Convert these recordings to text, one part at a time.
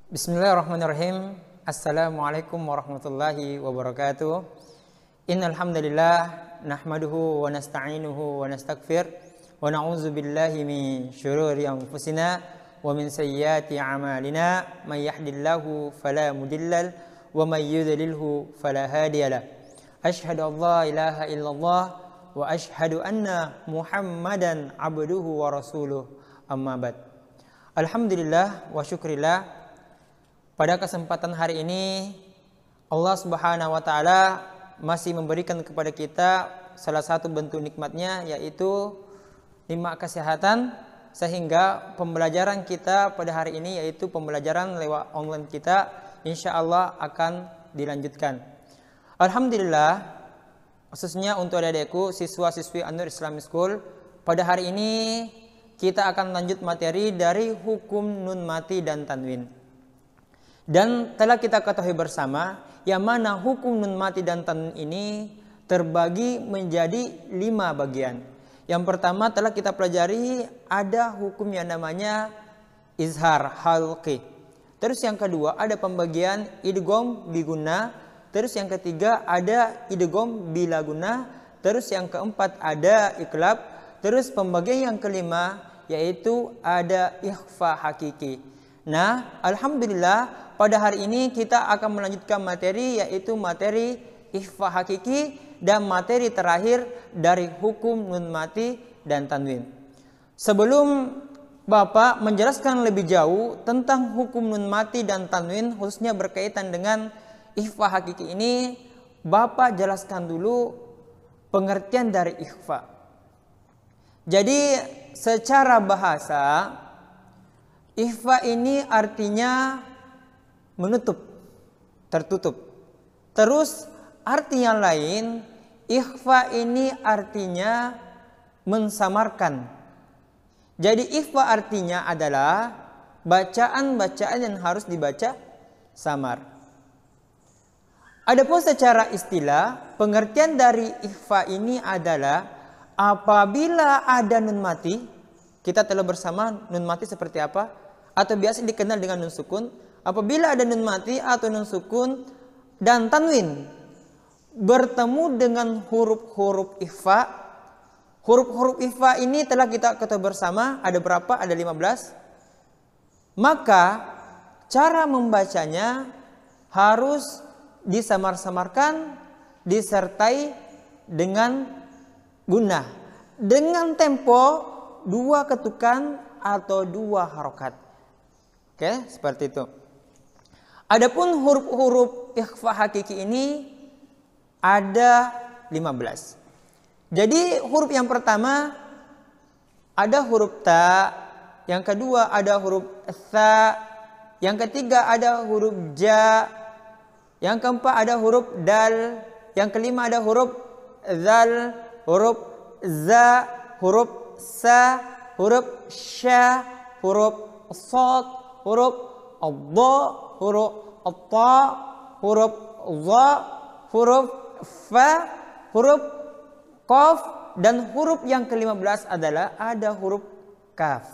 Bismillahirrahmanirrahim. Assalamualaikum warahmatullahi wabarakatuh. Innal hamdalillah nahmaduhu wa nasta'inuhu wa nastaghfir wa na'udzu billahi min syururi anfusina wa min sayyiati a'malina. May yahdihillahu fala mudillal wa may yudlilhu fala hadiyalah. Asyhadu an la ilaha illallah wa asyhadu anna Muhammadan abduhu wa rasuluh. Amma ba'd. Alhamdulillah wa syukrillah. Pada kesempatan hari ini Allah Subhanahu wa taala masih memberikan kepada kita salah satu bentuk nikmatnya, yaitu nikmat kesehatan, sehingga pembelajaran kita pada hari ini, yaitu pembelajaran lewat online kita, insya Allah akan dilanjutkan. Alhamdulillah, khususnya untuk adik-adikku siswa-siswi An-Nur Islamic School, pada hari ini kita akan lanjut materi dari hukum nun mati dan tanwin. Dan telah kita ketahui bersama yang mana hukum nun mati dan tanwin ini terbagi menjadi 5 bagian. Yang pertama telah kita pelajari ada hukum yang namanya izhar halqi. Terus yang kedua ada pembagian idgham biguna. Terus yang ketiga ada idgham bilaguna. Terus yang keempat ada iqlab. Terus pembagian yang kelima yaitu ada ikhfa hakiki. Nah, alhamdulillah pada hari ini kita akan melanjutkan materi, yaitu materi ikhfa hakiki dan materi terakhir dari hukum nun mati dan tanwin. Sebelum Bapak menjelaskan lebih jauh tentang hukum nun mati dan tanwin, khususnya berkaitan dengan ikhfa hakiki ini, Bapak jelaskan dulu pengertian dari ikhfa. Jadi secara bahasa, ikhfa ini artinya menutup, tertutup. Terus arti yang lain, ikhfa ini artinya mensamarkan. Jadi ikhfa artinya adalah bacaan-bacaan yang harus dibaca samar. Adapun secara istilah, pengertian dari ikhfa ini adalah apabila ada nun mati, kita telah bersama nun mati seperti apa, atau biasa dikenal dengan nun sukun. Apabila ada nun mati atau nun sukun dan tanwin bertemu dengan huruf-huruf ikhfa. Huruf-huruf ikhfa ini telah kita ketahui bersama ada berapa? Ada 15. Maka cara membacanya harus disamar-samarkan disertai dengan gunnah dengan tempo 2 ketukan atau 2 harokat. Oke, seperti itu. Adapun huruf-huruf ikhfa hakiki ini ada 15. Jadi huruf yang pertama ada huruf ta, yang kedua ada huruf tha, yang ketiga ada huruf ja, yang keempat ada huruf dal, yang kelima ada huruf zal, huruf za, huruf sa, huruf sya, huruf sad, huruf adha, huruf ta, huruf za, huruf fa, huruf qaf, dan huruf yang ke-15 adalah ada huruf kaf.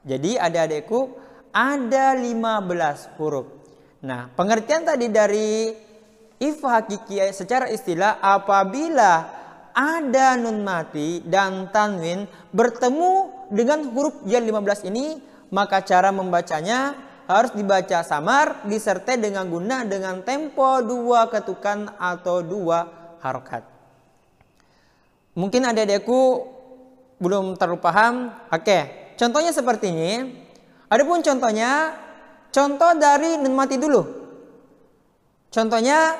Jadi adik-adikku ada 15 huruf. Nah, pengertian tadi dari ikhfa hakiki secara istilah, apabila ada nun mati dan tanwin bertemu dengan huruf yang 15 ini, maka cara membacanya harus dibaca samar disertai dengan gunnah dengan tempo 2 ketukan atau 2 harokat. Mungkin adik-adikku belum terlalu paham. Oke, contohnya seperti ini. Adapun contohnya, contoh dari nun mati dulu. Contohnya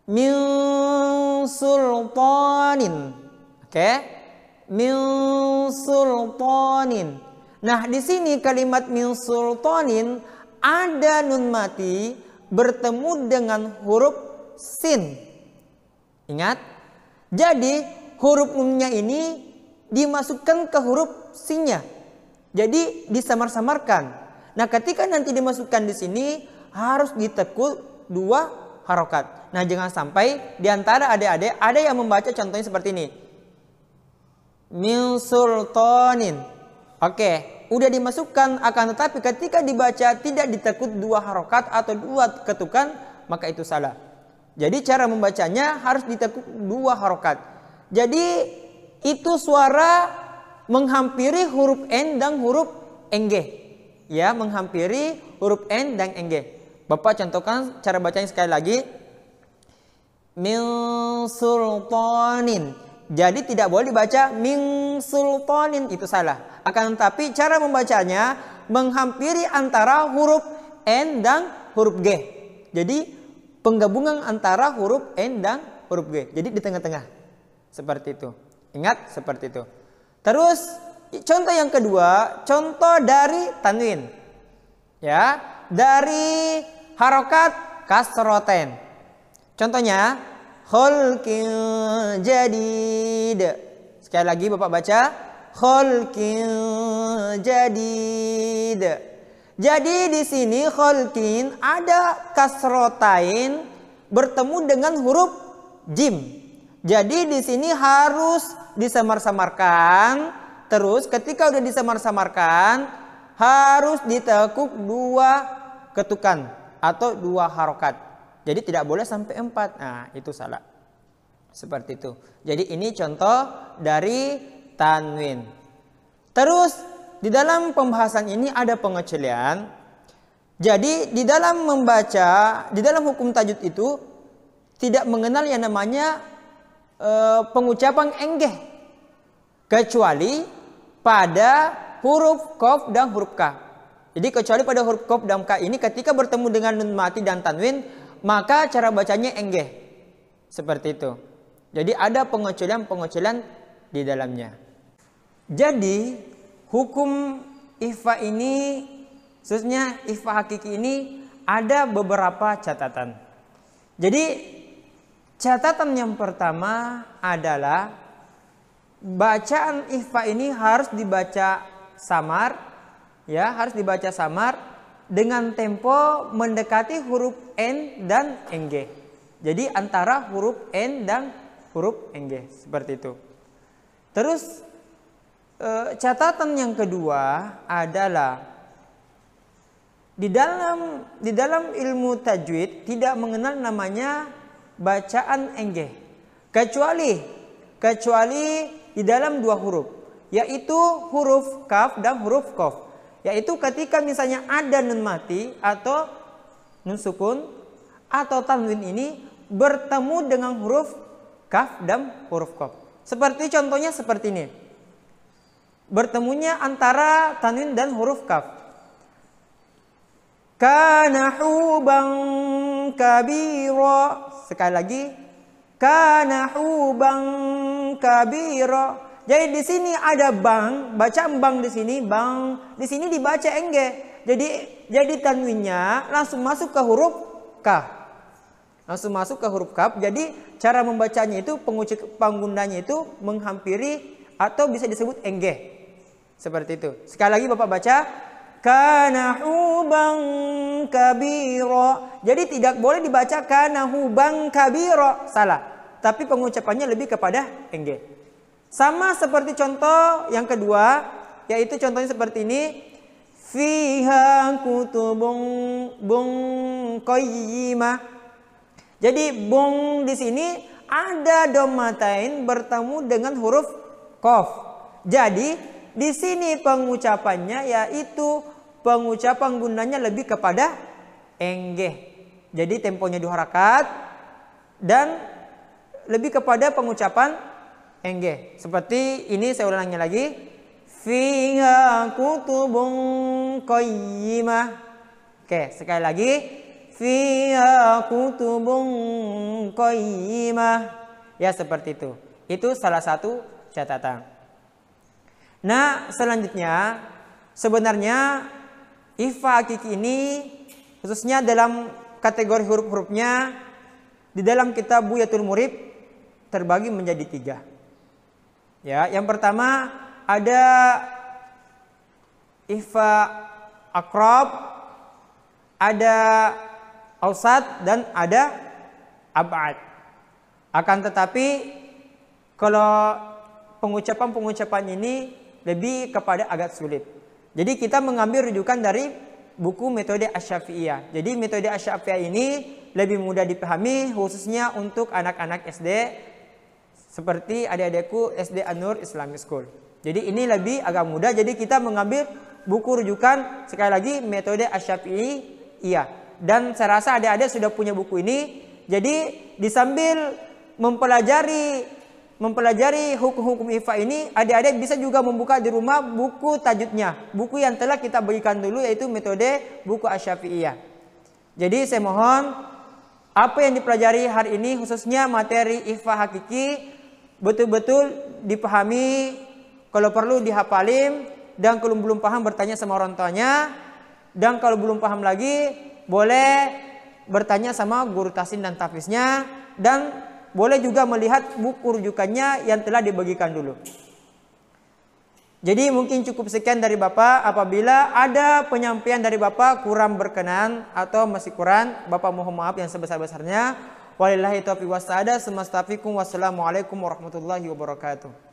min sultanin. Oke, min sultanin. Nah, di sini kalimat min sultanin ada nun mati bertemu dengan huruf sin. Ingat? Jadi huruf nunnya ini dimasukkan ke huruf sinnya. Jadi disamar-samarkan. Nah, ketika nanti dimasukkan di sini harus ditekuk 2 harokat. Nah, jangan sampai di antara adik-adik ada yang membaca contohnya seperti ini. Min sultanin. Oke, udah dimasukkan, akan tetapi ketika dibaca tidak ditekuk 2 harokat atau 2 ketukan, maka itu salah. Jadi cara membacanya harus ditekuk 2 harokat. Jadi itu suara menghampiri huruf N dan huruf NG. Ya, menghampiri huruf N dan NG. Bapak contohkan cara bacanya sekali lagi. Min sultanin. Jadi tidak boleh dibaca min sultanin, itu salah. Akan tetapi cara membacanya menghampiri antara huruf N dan huruf G. Jadi penggabungan antara huruf N dan huruf G. Jadi di tengah-tengah. Seperti itu. Ingat seperti itu. Terus contoh yang kedua, contoh dari tanwin. Ya, dari harokat kasroten. Contohnya khalqin jadid. Sekali lagi Bapak baca khalqin jadid. Jadi di sini khalqin ada kasrotain bertemu dengan huruf jim. Jadi di sini harus disamar-samarkan. Terus ketika udah disamar-samarkan harus ditekuk 2 ketukan atau 2 harokat. Jadi tidak boleh sampai 4. Nah, itu salah. Seperti itu. Jadi ini contoh dari tanwin. Terus di dalam pembahasan ini ada pengecualian. Jadi di dalam membaca, di dalam hukum tajwid itu tidak mengenal yang namanya pengucapan enggeh, kecuali pada huruf qaf dan huruf ka. Jadi kecuali pada huruf qaf dan ka ini ketika bertemu dengan nun mati dan tanwin, maka cara bacanya enggeh. Seperti itu. Jadi ada pengecualian di dalamnya. Jadi hukum ikhfa ini, khususnya ikhfa hakiki ini, ada beberapa catatan. Jadi catatan yang pertama adalah bacaan ikhfa ini harus dibaca samar, ya, harus dibaca samar dengan tempo mendekati huruf N dan NG. Jadi antara huruf N dan huruf NG, seperti itu. Terus catatan yang kedua adalah di dalam ilmu tajwid tidak mengenal namanya bacaan NG, kecuali di dalam 2 huruf, yaitu huruf kaf dan huruf qaf. Yaitu ketika misalnya ada nun mati atau nun sukun atau tanwin ini bertemu dengan huruf kaf dan huruf qaf. Seperti contohnya seperti ini. Bertemunya antara tanwin dan huruf kaf. Kana huban kabira. Sekali lagi. Kana huban kabira. Jadi di sini ada bang, bacaan bang di sini, bang di sini dibaca engge. Jadi tanwinnya langsung masuk ke huruf kaf. Langsung masuk ke huruf kaf. Jadi cara membacanya itu penggunanya itu menghampiri atau bisa disebut engge. Seperti itu. Sekali lagi Bapak baca kana huban kabira. Jadi tidak boleh dibaca kana huban kabira, salah. Tapi pengucapannya lebih kepada engge. Sama seperti contoh yang kedua, yaitu contohnya seperti ini. Fiha kutubun qayyimah. Jadi bung di sini ada domatain bertemu dengan huruf qaf. Jadi di sini pengucapannya yaitu pengucapan gunanya lebih kepada enggeh. Jadi temponya 2 harakat dan lebih kepada pengucapan enggeh. Seperti ini saya ulangi lagi. Fiha kutubun qayyimah. Oke, sekali lagi. Fiha kutubun qayyimah. Ya, seperti itu. Itu salah satu catatan. Nah, selanjutnya sebenarnya ikhfa hakiki ini khususnya dalam kategori huruf-hurufnya di dalam kitab Buyatul Murib terbagi menjadi 3. Ya, yang pertama ada ikhfa akrab, ada ausat dan ada ab'ad. Akan tetapi kalau pengucapan ini lebih kepada agak sulit. Jadi kita mengambil rujukan dari buku metode Asy-Syafi'iyah. Jadi metode Asy-Syafi'iyah ini lebih mudah dipahami khususnya untuk anak-anak SD seperti adik-adikku SD An-Nur Islamic School. Jadi ini lebih agak mudah. Jadi kita mengambil buku rujukan sekali lagi metode Asy-Syafi'iyah. Dan saya rasa adik-adik sudah punya buku ini. Jadi disambil mempelajari hukum-hukum IFA ini, adik-adik bisa juga membuka di rumah buku tajudnya, buku yang telah kita berikan dulu, yaitu metode buku Asy-Syafi'iyah. Jadi saya mohon apa yang dipelajari hari ini khususnya materi IFA hakiki betul-betul dipahami, kalau perlu dihafalin, dan kalau belum paham bertanya sama orang tuanya, dan kalau belum paham lagi boleh bertanya sama guru tahsin dan tahfiznya, dan boleh juga melihat buku rujukannya yang telah dibagikan dulu. Jadi mungkin cukup sekian dari Bapak. Apabila ada penyampaian dari Bapak kurang berkenan atau masih kurang, Bapak mohon maaf yang sebesar-besarnya. Walillahi taufiq was hidayah. Wassalamualaikum warahmatullahi wabarakatuh.